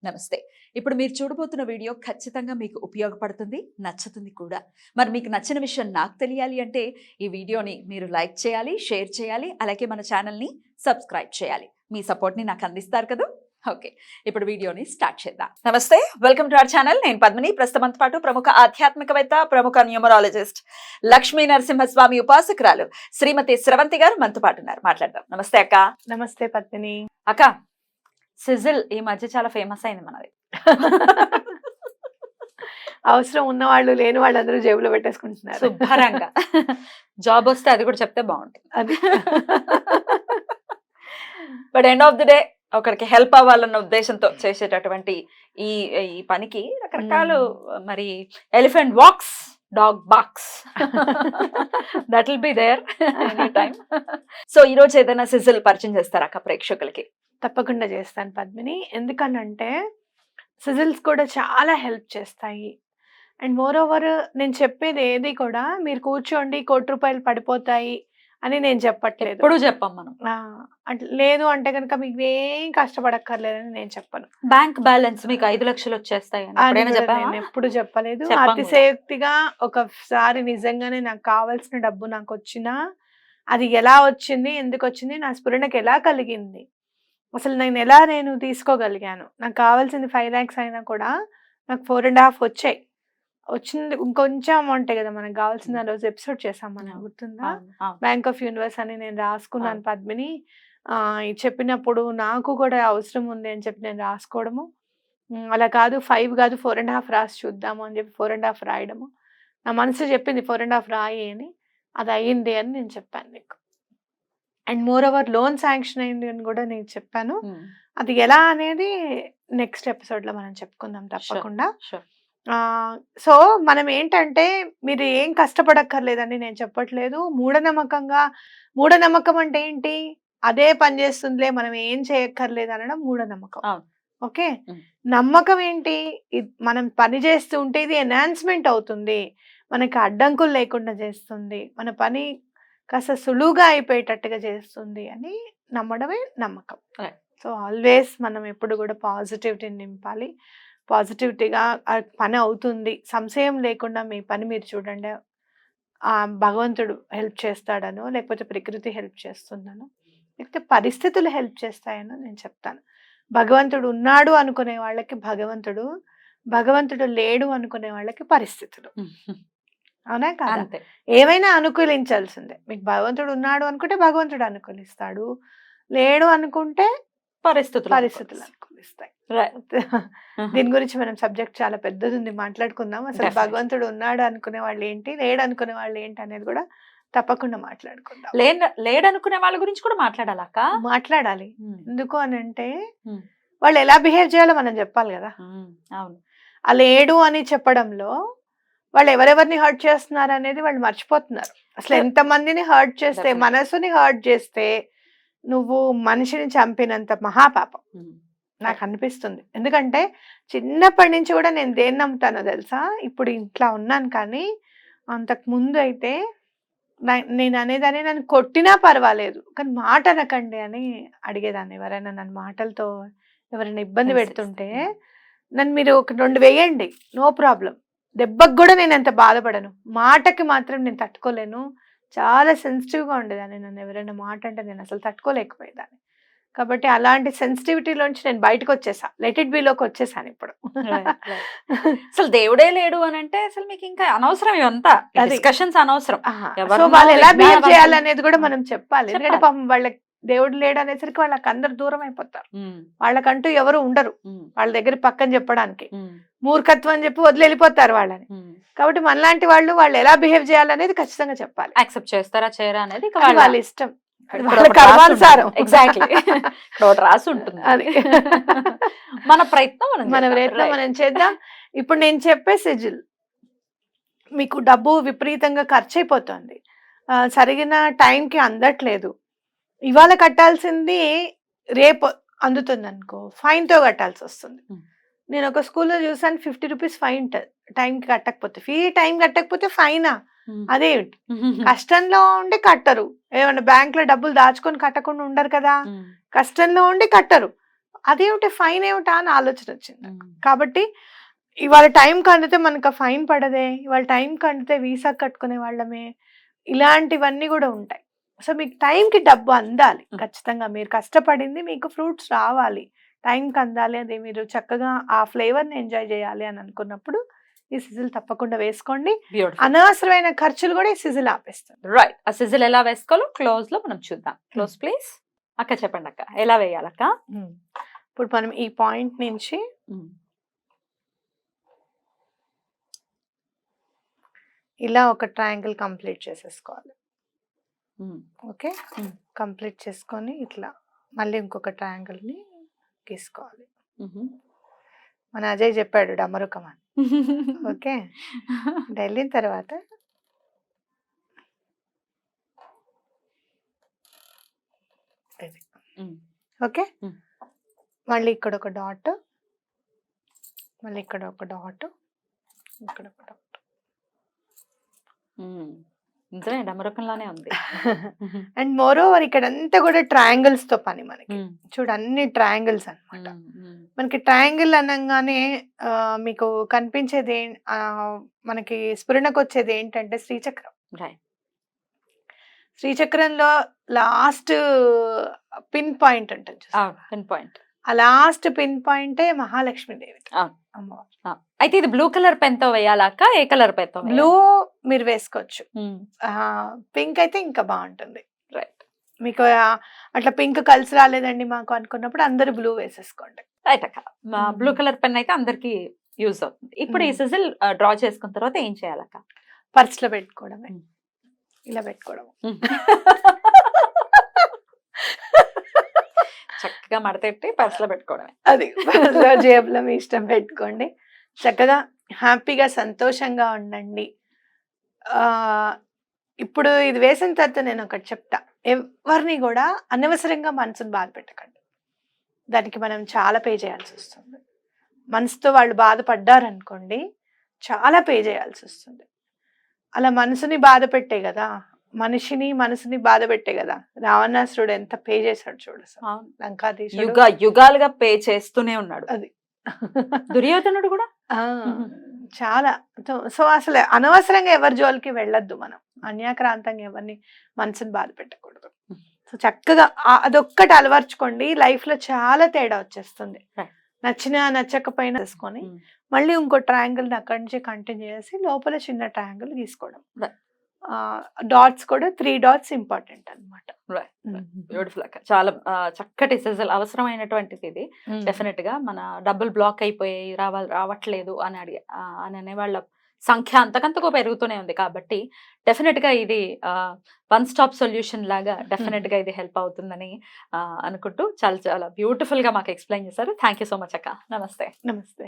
నమస్తే. ఇప్పుడు మీరు చూడబోతున్న వీడియో ఖచ్చితంగా మీకు ఉపయోగపడుతుంది, నచ్చుతుంది కూడా. మరి మీకు నచ్చిన విషయం నాకు తెలియాలి అంటే ఈ వీడియోని మీరు లైక్ చేయాలి, షేర్ చేయాలి, అలాగే మన ఛానల్ని సబ్స్క్రైబ్ చేయాలి. మీ సపోర్ట్ని నాకు అందిస్తారు కదా. ఓకే, ఇప్పుడు వీడియోని స్టార్ట్ చేద్దాం. నమస్తే, వెల్కమ్ టు అవర్ ఛానల్. నేను పద్మిని. ప్రస్తుతంతో పాటు ప్రముఖ ఆధ్యాత్మికవేత్త, ప్రముఖ న్యూమరాలజిస్ట్, లక్ష్మీ నరసింహస్వామి ఉపాసకురాలు శ్రీమతి స్రవంతి గారు మనతో పాటు ఉన్నారు. మాట్లాడదాం. నమస్తే అక్క. నమస్తే పద్మిని. అక్క, సిజిల్ ఈ మధ్య చాలా ఫేమస్ అయింది మనది. అవసరం ఉన్న వాళ్ళు లేని వాళ్ళు అందరూ జేబులో పెట్టేసుకుంటున్నారు శుభ్రంగా. జాబ్ వస్తే అది కూడా చెప్తే బాగుంటుంది. అది but end of the day ఒకరికి హెల్ప్ అవ్వాలన్న ఉద్దేశంతో చేసేటటువంటి ఈ ఈ పనికి రకరకాలు మరి elephant walks, dog box, that will be there any time. So ఈ రోజు ఏదైనా సిజిల్ పరిచయం చేస్తారా అక్క ప్రేక్షకులకి? తప్పకుండా చేస్తాను పద్మిని. ఎందుకనంటే సిజిల్స్ కూడా చాలా హెల్ప్ చేస్తాయి. అండ్ మోర్ ఓవర్ నేను చెప్పేది ఏది కూడా మీరు కూర్చోండి ₹1,00,00,000 పడిపోతాయి అని నేను చెప్పట్లేదు. ఎప్పుడు చెప్పాం మనం. లేదు అంటే కనుక మీకు ఏం కష్టపడక్కర్లేదని నేను చెప్పను. బ్యాంక్ బ్యాలెన్స్ మీకు 5 లక్షలు వచ్చేస్తాయి నేను ఎప్పుడు చెప్పలేదు. అతిశయోక్తిగా ఒకసారి నిజంగానే నాకు కావాల్సిన డబ్బు నాకు వచ్చినా అది ఎలా వచ్చింది, ఎందుకు వచ్చింది, నా స్ఫురణకు ఎలా కలిగింది, అసలు నేను తీసుకోగలిగాను. నాకు కావాల్సింది 5 lakhs అయినా కూడా నాకు 4.5 వచ్చాయి. వచ్చింది ఇంకొంచెం అమౌంటే కదా మనకు కావాల్సింది. ఆ రోజు ఎపిసోడ్ చేసాం మనం, గుర్తుందా? బ్యాంక్ ఆఫ్ యూనివర్స్ అని నేను రాసుకున్నాను పద్మిని. చెప్పినప్పుడు నాకు కూడా అవసరం ఉంది అని చెప్పి నేను రాసుకోవడము, అలా కాదు 5 కాదు 4.5 రాసి చూద్దాము అని చెప్పి 4.5 రాయడము. నా మనసు చెప్పింది 4.5 రాయి అని, అది అయ్యింది అని నేను చెప్పాను నీకు. And more over loan sanction అయింది అని కూడా నేను చెప్పాను. అది ఎలా అనేది నెక్స్ట్ ఎపిసోడ్ లో మనం చెప్పుకుందాం తప్పకుండా. సో మనం ఏంటంటే మీరు ఏం కష్టపడక్కర్లేదని నేను చెప్పట్లేదు. మూఢనమ్మకం అంటే ఏంటి? అదే పని చేస్తుందిలే, మనం ఏం చేయక్కర్లేదు అనడం మూఢనమ్మకం. ఓకే, నమ్మకం ఏంటి? మనం పని చేస్తూ ఉంటే ఇది ఎన్హాన్స్మెంట్ అవుతుంది, మనకి అడ్డంకులు లేకుండా చేస్తుంది, మన పని కాస్త సులువుగా అయిపోయేటట్టుగా చేస్తుంది అని నమ్మడమే నమ్మకం. సో ఆల్వేస్ మనం ఎప్పుడు కూడా పాజిటివిటీని నింపాలి. పాజిటివిటీగా పని అవుతుంది, సంశయం లేకుండా మీ పని మీరు చూడండి. భగవంతుడు హెల్ప్ చేస్తాడనో, లేకపోతే ప్రకృతి హెల్ప్ చేస్తుందనో, లేకపోతే పరిస్థితులు హెల్ప్ చేస్తాయనో నేను చెప్తాను. భగవంతుడు ఉన్నాడు అనుకునే వాళ్ళకి భగవంతుడు, భగవంతుడు లేడు అనుకునే వాళ్ళకి పరిస్థితులు. అవునా కాదా? ఏమైనా అనుకూలించాల్సిందే. మీకు భగవంతుడు ఉన్నాడు అనుకుంటే భగవంతుడు అనుకూలిస్తాడు, లేడు అనుకుంటే పరిస్థితులు అనుకూలిస్తాయి. దీని గురించి మనం సబ్జెక్ట్ చాలా పెద్దది ఉంది, మాట్లాడుకుందాం. అసలు భగవంతుడు ఉన్నాడు అనుకునే వాళ్ళు ఏంటి, లేడు అనుకునే వాళ్ళు ఏంటి అనేది కూడా తప్పకుండా మాట్లాడుకుందాం. లేడు అనుకునే వాళ్ళ గురించి కూడా మాట్లాడాలి. ఎందుకు అని అంటే వాళ్ళు ఎలా బిహేవ్ చేయాలో మనం చెప్పాలి కదా. అవును, ఆ లేడు అని చెప్పడంలో వాళ్ళు ఎవరెవరిని హర్ట్ చేస్తున్నారు అనేది వాళ్ళు మర్చిపోతున్నారు. అసలు ఎంతమందిని హర్ట్ చేస్తే, మనసుని హర్ట్ చేస్తే నువ్వు మనిషిని చంపినంత మహాపాపం నాకు అనిపిస్తుంది. ఎందుకంటే చిన్నప్పటి నుంచి కూడా నేను దేన్ని నమ్ముతానో తెలుసా? ఇప్పుడు ఇంట్లో ఉన్నాను కానీ అంతకు ముందు అయితే నేను అనేదాన్ని, నన్ను కొట్టినా పర్వాలేదు కానీ మాట అనకండి అని అడిగేదాన్ని. ఎవరైనా నన్ను మాటలతో ఎవరైనా ఇబ్బంది పెడుతుంటే నన్ను మీరు 2 వేయండి, నో ప్రాబ్లం, దెబ్బకు కూడా నేను అంత బాధపడను, మాటకి మాత్రం నేను తట్టుకోలేను. చాలా సెన్సిటివ్గా ఉండేదాన్ని. నన్ను ఎవరైనా మాట అంటే నేను అసలు తట్టుకోలేకపోయేదాన్ని. కాబట్టి అలాంటి సెన్సిటివిటీలోంచి నేను బయటకు వచ్చేసా, లెట్ ఇట్ బీలోకి వచ్చేసాను ఇప్పుడు. అసలు దేవుడే లేడు అని అంటే అసలు మీకు ఇంకా అనవసరం, ఇవంతా డిస్కషన్స్ అనవసరం. సో వాళ్ళు ఎలా బిహేవ్ చేయాలనేది కూడా మనం చెప్పాలి. ఎందుకంటే పాపం వాళ్ళకి దేవుడు లేడు అనేసరికి వాళ్ళకి అందరు దూరం అయిపోతారు. వాళ్ళకంటూ ఎవరు ఉండరు వాళ్ళ దగ్గర పక్కన చెప్పడానికి. మూర్ఖత్వం అని చెప్పి వదిలి వెళ్ళిపోతారు వాళ్ళని. కాబట్టి మనలాంటి వాళ్ళు ఎలా బిహేవ్ చేయాలనేది ఖచ్చితంగా చెప్పాలి. యాక్సెప్ట్ చేస్తారా చేయరా అనేది వాళ్ళ ఇష్టం. ఎగ్జాక్ట్లీ, రాసి ఉంటుంది. అది మన ప్రయత్నం మనం చేద్దాం. ఇప్పుడు నేను చెప్పే సిజిల్ మీకు డబ్బు విపరీతంగా ఖర్చు అయిపోతుంది, సరిగిన టైంకి అందట్లేదు, ఇవాళ కట్టాల్సింది రేపు అందుతుంది అనుకో, ఫైన్తో కట్టాల్సి వస్తుంది. నేను ఒక స్కూల్లో చూసాను, 50 రూపీస్ ఫైన్ టైంకి కట్టకపోతే. ఫీ టైం కట్టకపోతే ఫైనా? అదేమిటి? కష్టంలో ఉండి కట్టరు. ఏమన్నా బ్యాంక్ లో డబ్బులు దాచుకొని కట్టకుండా ఉండరు కదా, కష్టంలో ఉండి కట్టరు. అదేమిటి ఫైన్ ఏమిటా అని ఆలోచన వచ్చింది. కాబట్టి ఇవాళ టైం కండితే మనకు ఫైన్ పడదే, ఇవాళ టైం కండితే వీసా కట్టుకునే వాళ్ళమే, ఇలాంటివన్నీ కూడా ఉంటాయి. సో మీకు టైంకి డబ్బు అందాలి ఖచ్చితంగా. మీరు కష్టపడింది మీకు ఫ్రూట్స్ రావాలి, టైంకి అందాలి, అది మీరు చక్కగా ఆ ఫ్లేవర్ని ఎంజాయ్ చేయాలి అని అనుకున్నప్పుడు ఈ సిజిల్ తప్పకుండా వేసుకోండి. అనవసరమైన ఖర్చులు కూడా ఈ సిజిల్ ఆపేస్తుంది. రైట్. ఆ సిజిల్ ఎలా వేసుకోవాలో క్లోజ్ లో మనం చూద్దాం. Close please. అక్క చెప్పండి అక్క, ఎలా వేయాలక్క? ఇప్పుడు మనం ఈ పాయింట్ నుంచి ఇలా ఒక ట్రయాంగిల్ కంప్లీట్ చేసేసుకోవాలి. ఓకే, కంప్లీట్ చేసుకొని ఇట్లా మళ్ళీ ఇంకొక ట్రయాంగిల్ ని గీసుకోవాలి. మన అజయ్ చెప్పాడు డమరుకం అని. ఓకే, వెళ్ళిన తర్వాత ఇది. ఓకే, మళ్ళీ ఇక్కడ ఒక డాట్, మళ్ళీ ఇక్కడ ఒక డాట్, ఇక్కడ ఒక డాట్. నిజమే డమరుకంలానే ఉంది. అండ్ మోర్ ఓవర్ ఇక్కడ అంతా కూడా ట్రయాంగిల్స్ తో పని మనకి. చూడు అన్ని ట్రయాంగిల్స్ అన్నమాట. మనకి ట్రయాంగిల్ అనగానే మీకు కనిపించేది మనకి స్ఫురణకు వచ్చేది ఏంటంటే శ్రీచక్రం. శ్రీచక్రంలో లాస్ట్ పిన్ పాయింట్ ఉంటుంది, పిన్ పాయింట్. ఆ లాస్ట్ పిన్ పాయింటే మహాలక్ష్మీదేవి అమ్మవారు. అయితే ఇది బ్లూ కలర్ పెన్ తో వేయాలక్క? ఏ కలర్ పెన్ తో? బ్లూ మీరు వేసుకోవచ్చు, పింక్ అయితే ఇంకా బాగుంటుంది. రైట్. మీకు అట్లా పింక్ కలిసి రాలేదండి మాకు అనుకున్నప్పుడు అందరు బ్లూ వేసేసుకోండి. రైట్ అక్క. బ్లూ కలర్ పెన్ అయితే అందరికి యూజ్ అవుతుంది. ఇప్పుడు ఈ సిజిల్ డ్రా చేసుకున్న తర్వాత ఏం చేయాలక్క? పర్స్ లో పెట్టుకోవడమే, ఇలా పెట్టుకోవడం. చక్కగా మడతెట్టి పర్స్ లో పెట్టుకోవడమే. అది జేబులో మీ ఇష్టం పెట్టుకోండి. చక్కగా హ్యాపీగా సంతోషంగా ఉండండి. ఇప్పుడు ఇది వేసిన తర్వాత నేను ఒకటి చెప్తా, ఎవరిని కూడా అనవసరంగా మనసును బాధ పెట్టకండి. దానికి మనం చాలా పే చేయాల్సి వస్తుంది. మనసుతో వాళ్ళు బాధపడ్డారనుకోండి, చాలా పే చేయాల్సి వస్తుంది. అలా మనసుని బాధ పెట్టే కదా, మనసుని బాధ పెట్టే కదా రావణాసురుడు ఎంత పే చేశాడు చూడు. లంకాధీశుడు యుగాలుగా పే చేస్తూనే ఉన్నాడు. అది దుర్యోధనుడు కూడా చాలా. సో అసలు అనవసరంగా ఎవరి జోలికి వెళ్ళొద్దు, మనం అన్యాక్రాంతంగా ఎవరిని మనసుని బాధ పెట్టకూడదు. సో చక్కగా అదొక్కటి అలవర్చుకోండి, లైఫ్ లో చాలా తేడా వచ్చేస్తుంది. నచ్చినా నచ్చకపోయినా తీసుకొని మళ్ళీ ఇంకో ట్రయాంగిల్ అక్కడి నుంచి కంటిన్యూ చేసి లోపల చిన్న ట్రయాంగిల్ తీసుకోవడం. డాట్స్ కూడా 3 డాట్స్ ఇంపార్టెంట్ అనమాట. బ్యూటిఫుల్ అక్క. చాలా చక్కటి సిజిల్, అవసరమైనటువంటిది ఇది. డెఫినెట్ గా మన డబ్బులు బ్లాక్ అయిపోయాయి, రావట్లేదు అని అనే వాళ్ళ సంఖ్య అంతకంతకు పెరుగుతూనే ఉంది. కాబట్టి డెఫినెట్ గా ఇది 1 స్టాప్ సొల్యూషన్ లాగా డెఫినెట్ గా ఇది హెల్ప్ అవుతుందని అనుకుంటూ చాలా చాలా బ్యూటిఫుల్ గా మాకు ఎక్స్ప్లెయిన్ చేశారు. థ్యాంక్ యూ సో మచ్ అక్క. నమస్తే. నమస్తే.